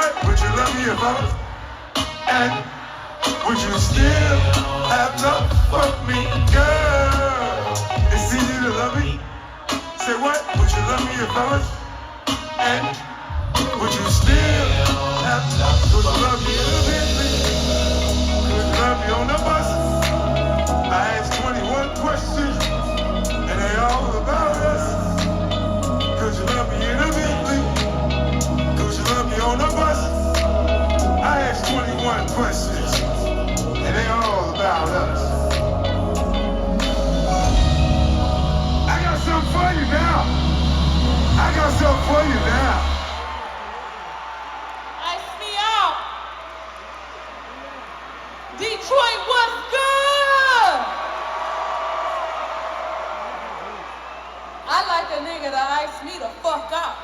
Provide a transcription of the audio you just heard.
what? Would you love me if I was? And would you still have love for me, girl? It's easy to love me. Say what? Would you love me if I was? And would you still have love? Would you love me in the Bentley? Would you love me on the bus? I asked 21 questions, and they all about us. Could you love me in a Bentley? Could you love me on the bus? I asked 21 questions, and they all about us. I got something for you now. I got something for you now. Ice me out. Detroit, what's good? I like a nigga to ice me the fuck out.